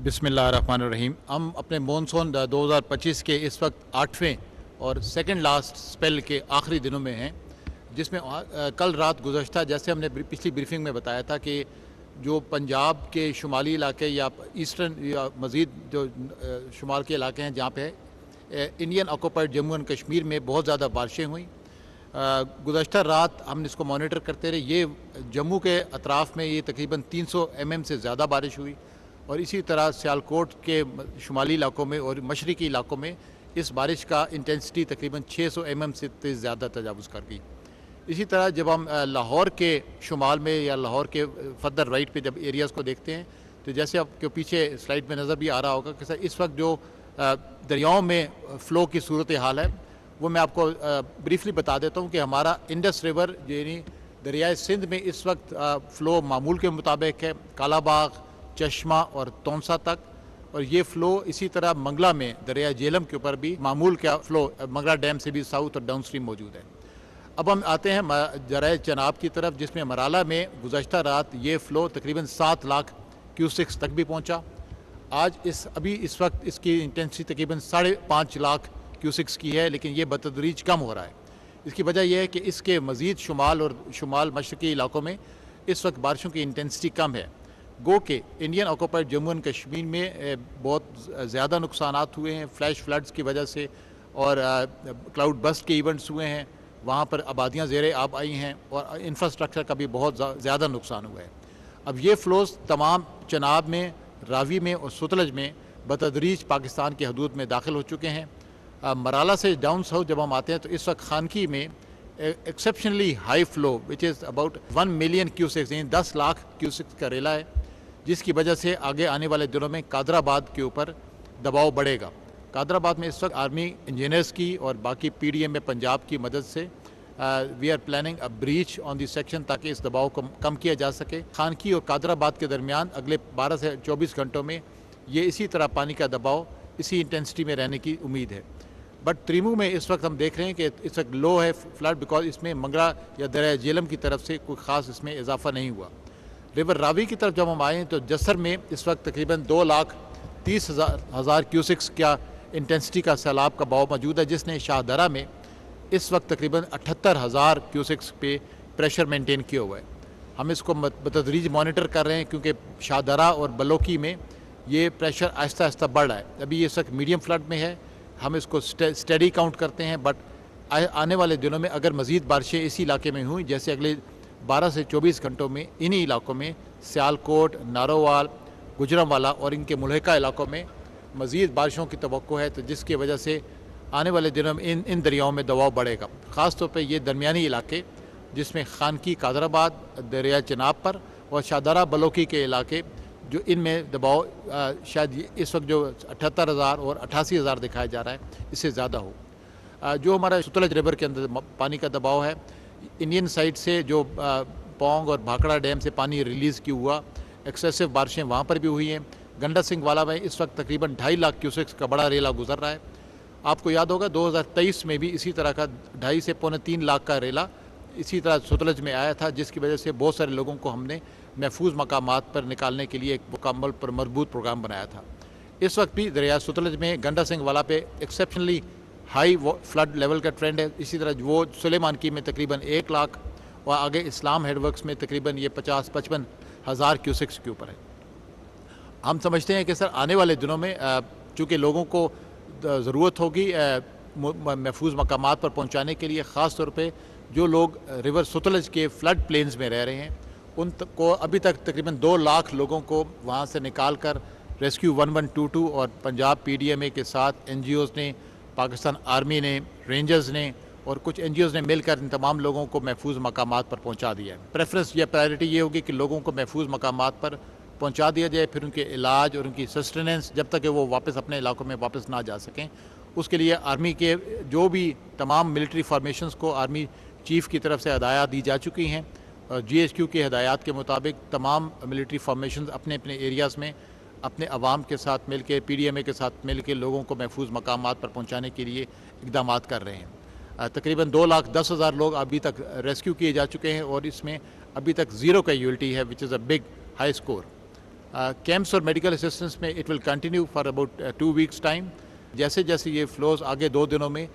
बिस्मिल्लाहिर्रहमानिर्रहीम। हम अपने मॉनसून 2025 के इस वक्त 8वें और सेकंड लास्ट स्पेल के आखिरी दिनों में हैं, जिसमें कल रात गुज़श्ता जैसे हमने पिछली ब्रीफिंग में बताया था कि जो पंजाब के शुमाली इलाके या ईस्टर्न या मज़ीद जो शुमाल के इलाके हैं जहाँ पे Indian occupied Jammu and Kashmir में बहुत ज़्यादा बारिशें हुई। गुज़श्ता रात हम इसको मॉनिटर करते रहे। ये जम्मू के अतराफ़ में ये तकरीबन 300 mm से ज़्यादा बारिश हुई और इसी तरह सियालकोट के शुमाली इलाकों में और मशरक़ी इलाकों में इस बारिश का इंटेंसिटी तकरीबन 600 mm से ज़्यादा तजावुज़ कर गई। इसी तरह जब हम लाहौर के शुमाल में या लाहौर के फर्दर राइट पे जब एरियाज़ को देखते हैं तो जैसे आपके पीछे स्लाइड में नज़र भी आ रहा होगा कि सर इस वक्त जो दरियाओं में फ़्लो की सूरत हाल है वो मैं आपको ब्रीफली बता देता हूँ कि हमारा इंडस रिवर यानी दरियाए सिंध में इस वक्त फ़्लो मामूल के मुताबिक है, कालाबाग, चश्मा और तौंसा तक, और ये फ़्लो इसी तरह मंगला में दरिया जेलम के ऊपर भी मामूल का फ़्लो मंगला डैम से भी साउथ और डाउन स्ट्रीम मौजूद है। अब हम आते हैं दरिया चनाब की तरफ, जिसमें मराला में गुज़श्ता रात ये फ़्लो तकरीबन 7 लाख क्यूसेक्स तक भी पहुँचा। आज इस वक्त इसकी इंटेंसिटी तकरीबन 5.5 लाख क्यूसेक्स की है, लेकिन ये बतदरीज कम हो रहा है। इसकी वजह यह है कि इसके मज़ीद शुमाल और शुमाल मशरक़ी इलाकों में इस वक्त बारिशों की इंटेंसिटी कम है। गो के Indian occupied Jammu and Kashmir में बहुत ज़्यादा नुकसानात हुए हैं फ्लैश फ्लड्स की वजह से, और क्लाउड बस्ट के इवेंट्स हुए हैं, वहाँ पर आबादियाँ ज़ेरे आब आई हैं और इंफ्रास्ट्रक्चर का भी बहुत ज़्यादा नुकसान हुआ है। अब ये फ़्लोज तमाम चनाब में, रावी में और सतलज में बतदरीज पाकिस्तान की हदूद में दाखिल हो चुके हैं। मराला से डाउन साउथ जब हम आते हैं तो इस वक्त खानकी में exceptionally high flow which is about 1 million cusecs यानी 10 लाख क्यूसेक्स का रेला है, जिसकी वजह से आगे आने वाले दिनों में कादराबाद के ऊपर दबाव बढ़ेगा। कादराबाद में इस वक्त आर्मी इंजीनियर्स की और बाकी PDM में पंजाब की मदद से we are planning a breach on this section ताकि इस दबाव को कम किया जा सके। खानकी और कादराबाद के दरमियान अगले 12 से 24 घंटों में ये इसी तरह पानी का दबाव इसी इंटेंसिटी में रहने की उम्मीद है। बट त्रिमू में इस वक्त हम देख रहे हैं कि इस वक्त लो है फ्लड, बिकॉज इसमें मंगला या दरिया जेलम की तरफ से कोई ख़ास इसमें इजाफा नहीं हुआ। रिवर रावी की तरफ जब हम आएँ तो जसर में इस वक्त तकरीबन 2,30,000 क्यूसेक्स का इंटेंसिटी का सैलाब का बहाव मौजूद है, जिसने शाहदरा में इस वक्त तकरीबन 78,000 क्यूसेक्स पे प्रेशर मेंटेन किया हुआ है। हम इसको बतदरीज मॉनिटर कर रहे हैं क्योंकि शाहदरा और बलोकी में ये प्रेशर आहिस्ता आहिस्ता बढ़ रहा है। अभी ये इस वक्त मीडियम फ्लड में है, हम इसको स्टडी काउंट करते हैं, बट आने वाले दिनों में अगर मज़ीद बारिशें इसी इलाके में हुई, जैसे अगले 12 से 24 घंटों में इन्हीं इलाकों में सियालकोट, नारोवाल, गुजरांवाला और इनके मुल्हिका इलाकों में मज़ीद बारिशों की तवक्को है, तो जिसकी वजह से आने वाले दिनों में इन दरियाओं में दबाव बढ़ेगा। ख़ास तौर पे ये दरमियानी इलाके जिसमें खानकी, कादराबाद, दरिया चनाब पर और शाहदरा बलोकी के इलाके, जो इनमें दबाव शायद इस वक्त जो 78,000 और 88,000 दिखाया जा रहा है, इससे ज़्यादा हो। जो हमारा सतलज रिवर के अंदर पानी का दबाव है, इंडियन साइड से जो पौंग और भाखड़ा डैम से पानी रिलीज़ की हुआ, एक्सेसिव बारिशें वहाँ पर भी हुई हैं। गंडा सिंह वाला में इस वक्त तकरीबन 2.5 लाख क्यूसेक्स का बड़ा रेला गुजर रहा है। आपको याद होगा 2023 में भी इसी तरह का 2.5 से 3.25 लाख का रेला इसी तरह सतलज में आया था, जिसकी वजह से बहुत सारे लोगों को हमने महफूज मकामात पर निकालने के लिए एक मुकम्मल पर मजबूत प्रोग्राम बनाया था। इस वक्त भी दरिया सतलज में गंडा सिंह वाला पे एक्सेप्शनली हाई फ्लड लेवल का ट्रेंड है। इसी तरह वो सुलेमान की में तकरीबन 1 लाख और आगे इस्लाम हेडवर्क्स में तकरीबन ये 50-55 हज़ार क्यूसेक्स के ऊपर है। हम समझते हैं कि सर आने वाले दिनों में चूँकि लोगों को ज़रूरत होगी महफूज मकामात पर पहुँचाने के लिए, ख़ास तौर पर जो लोग रिवर सतलज के फ्लड प्लेन्स में रह रहे हैं, उन को अभी तक तकरीबन 2 लाख लोगों को वहाँ से निकाल कर रेस्क्यू 1122 और पंजाब PDMA के साथ NGOs ने, पाकिस्तान आर्मी ने, रेंजर्स ने और कुछ NGOs ने मिलकर इन तमाम लोगों को महफूज मकामात पर पहुँचा दिया है। प्रेफरेंस या प्रायोरिटी ये होगी कि लोगों को महफूज मकामात पर पहुँचा दिया जाए, फिर उनके इलाज और उनकी सस्टेनेंस जब तक वो वापस अपने इलाकों में वापस ना जा सकें, उसके लिए आर्मी के जो भी तमाम मिलिट्री फॉर्मेशंस को आर्मी चीफ़ की तरफ से हदायत दी जा चुकी हैं। GHQ के हदायत के मुताबिक तमाम मिलिट्री फॉर्मेशंस अपने अपने एरियाज़ में अपने अवाम के साथ मिल के, PDMA के साथ मिल के लोगों को महफूज मकामात पर पहुँचाने के लिए इक़दाम कर रहे हैं। तकरीबन 2,10,000 लोग अभी तक रेस्क्यू किए जा चुके हैं और इसमें अभी तक 0 कैजुअल्टी है, which is a big high score. Camps और मेडिकल असिस्टेंस में it will continue for about 2 weeks time. जैसे जैसे ये फ्लोज आगे 2 दिनों में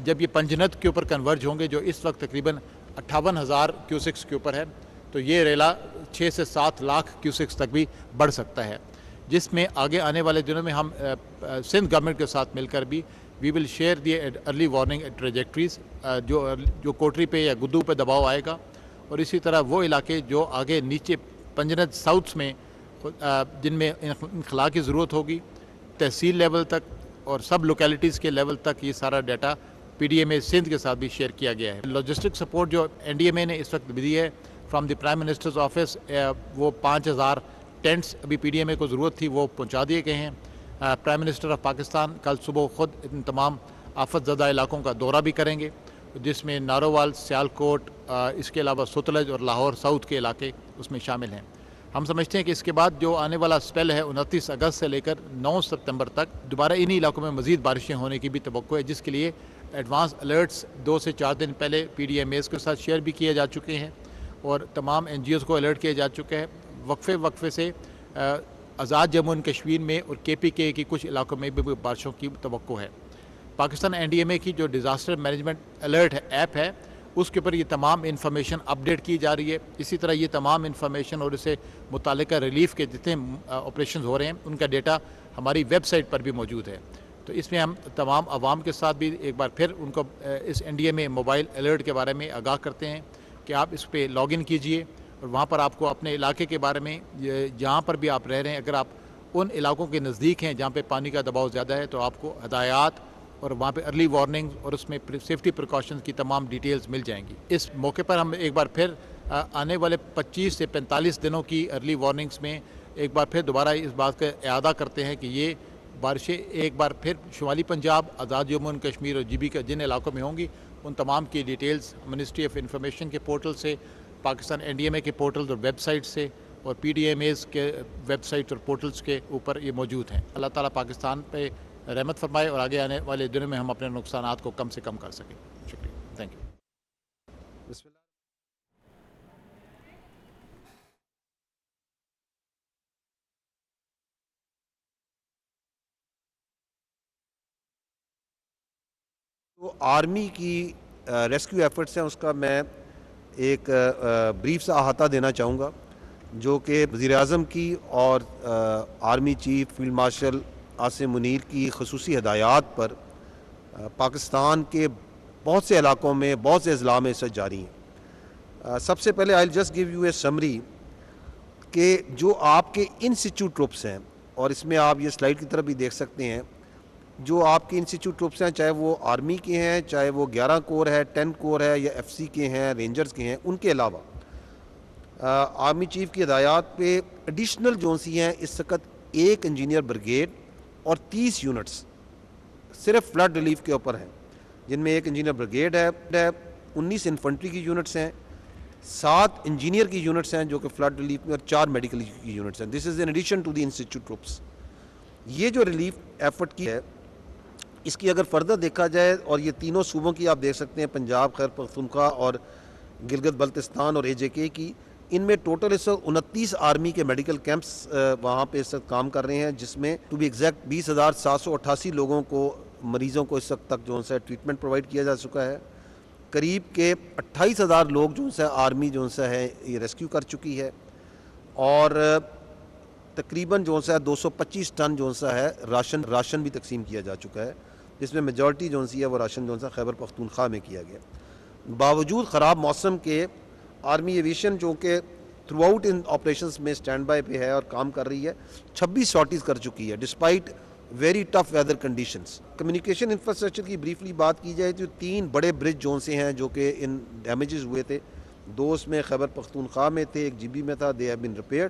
जब ये पंजनद के ऊपर कन्वर्ज होंगे जो इस वक्त तकरीबन 58,000 क्यूसिक्स के ऊपर है, तो ये रेला 6 से 7 लाख क्यूसिक्स तक भी बढ़ सकता है, जिसमें आगे आने वाले दिनों में हम सिंध गवर्नमेंट के साथ मिलकर भी we will share the early warning trajectories जो कोटरी पे या गुद्दू पे दबाव आएगा, और इसी तरह वो इलाके जो आगे नीचे पंजनद साउथ में जिनमें इनखला की ज़रूरत होगी, तहसील लेवल तक और सब लोकेलिटीज़ के लेवल तक ये सारा डाटा PDMA सिंध के साथ भी शेयर किया गया है। लॉजिस्टिक सपोर्ट जो NDMA ने इस वक्त दी है from the prime minister's office, वो 5,000 टेंट्स अभी PDMA को ज़रूरत थी वो पहुंचा दिए गए हैं। प्राइम मिनिस्टर ऑफ पाकिस्तान कल सुबह ख़ुद इन तमाम आफत ज़दा इलाकों का दौरा भी करेंगे, जिसमें नारोवाल, सियालकोट, इसके अलावा सुतलज और लाहौर साउथ के इलाके उसमें शामिल हैं। हम समझते हैं कि इसके बाद जो आने वाला स्पेल है 29 अगस्त से लेकर 9 सितंबर तक दोबारा इन्हीं इलाकों में मज़ीद बारिशें होने की भी तवक्को है, जिसके लिए एडवांस अलर्ट्स 2 से 4 दिन पहले PDMAs के साथ शेयर भी किए जा चुके हैं और तमाम NGOs को अलर्ट किया जा चुका है। वक्फे से आज़ाद जम्मू एंड कश्मीर में और KPK की कुछ इलाकों में भी बारिशों की तवक्को है। पाकिस्तान NDMA की जो डिज़ास्टर मैनेजमेंट अलर्ट है ऐप है, उसके ऊपर ये तमाम इन्फॉर्मेशन अपडेट की जा रही है। इसी तरह ये तमाम इन्फॉर्मेशन और इससे मुतालिका रिलीफ के जितने ऑपरेशन हो रहे हैं उनका डेटा हमारी वेबसाइट पर भी मौजूद है। तो इसमें हम तमाम आवाम के साथ भी एक बार फिर उनको इस NDMA मोबाइल अलर्ट के बारे में आगाह करते हैं कि आप इस पर लॉग इन कीजिए और वहाँ पर आपको अपने इलाके के बारे में, जहाँ पर भी आप रह रहे हैं, अगर आप उन इलाकों के नज़दीक हैं जहाँ पे पानी का दबाव ज़्यादा है, तो आपको हदायत और वहाँ पे अर्ली वार्निंग और उसमें सेफ्टी प्रिकॉशंस की तमाम डिटेल्स मिल जाएंगी। इस मौके पर हम एक बार फिर आने वाले 25 से 45 दिनों की अर्ली वार्निंग्स में एक बार फिर दोबारा इस बात का इआदा करते हैं कि ये बारिशें एक बार फिर शुमाली पंजाब, आज़ाद जम्मू एंड कश्मीर और GB के जिन इलाकों में होंगी उन तमाम की डिटेल्स मिनिस्ट्री ऑफ इंफॉर्मेशन के पोर्टल से, पाकिस्तान NDMA के पोर्टल और वेबसाइट से और PDMAs के वेबसाइट और पोर्टल्स के ऊपर ये मौजूद हैं। अल्लाह ताला पाकिस्तान पे रहमत फरमाए और आगे आने वाले दिनों में हम अपने नुकसानात को कम से कम कर सकें। शुक्रिया, थैंक यू। तो आर्मी की रेस्क्यू एफर्ट्स हैं उसका मैं एक ब्रीफ सा अहाता देना चाहूँगा, जो कि वज़ीर-ए-आज़म की और army chief field marshal Asim Munir की खसूसी हदायत पर पाकिस्तान के बहुत से इलाकों में बहुत से अज़ला में इस जारी हैं। सबसे पहले I will just give U A summary कि जो आपके इन सिचू ट्रुप्स हैं, और इसमें आप ये स्लाइड की तरफ भी देख सकते हैं, जो आपके इन सिचू ट्रुप्स हैं, चाहे वो आर्मी के हैं, चाहे वो 11 कोर है, 10 कोर है, या FC के हैं, रेंजर्स के हैं, उनके अलावा आर्मी चीफ की हदायत पे एडिशनल जो सी हैं इस वक्त 1 इंजीनियर ब्रिगेड और 30 यूनिट्स सिर्फ फ्लड रिलीफ के ऊपर हैं, जिनमें 1 इंजीनियर ब्रिगेड है, 19 इन्फेंट्री की यूनिट्स हैं, 7 इंजीनियर की यूनिट्स हैं जो कि फ्लड रिलीफ में, और 4 मेडिकल की यूनिट्स हैं। This is in addition to the institute troops. ये जो रिलीफ एफर्ट की है, इसकी अगर फर्दर देखा जाए, और ये तीनों सूबों की आप देख सकते हैं, पंजाब, खैबर पख्तूनख्वा और गिलगित बल्तिस्तान और AJK की, इनमें टोटल इस वक्त 29 आर्मी के मेडिकल कैंप्स वहाँ पे इस वक्त काम कर रहे हैं, जिसमें टू बी एग्जैक्ट 20,788 लोगों को, मरीज़ों को इस वक्त तक जो है ट्रीटमेंट प्रोवाइड किया जा चुका है। करीब के 28,000 लोग जो है आर्मी जो है ये रेस्क्यू कर चुकी है, और तकरीबन जो है 225 टन जो है राशन भी तकसीम किया जा चुका है, जिसमें मेजॉरिटी जो है वो राशन जो है खैबर पख्तूनख्वा में किया गया। बावजूद ख़राब मौसम के आर्मी एविएशन जो कि थ्रू आउट इन ऑपरेशंस में स्टैंड बाय पे है और काम कर रही है, 26 सॉर्टीज़ कर चुकी है despite very tough weather conditions. Communication infrastructure की ब्रीफली बात की जाए तो 3 बड़े ब्रिज जो से हैं जो कि इन डैमेजेस हुए थे, 2 उसमें खैबर पख्तूनख्वा में थे, 1 GB में था, दे हैव बीन रिपेयर्ड।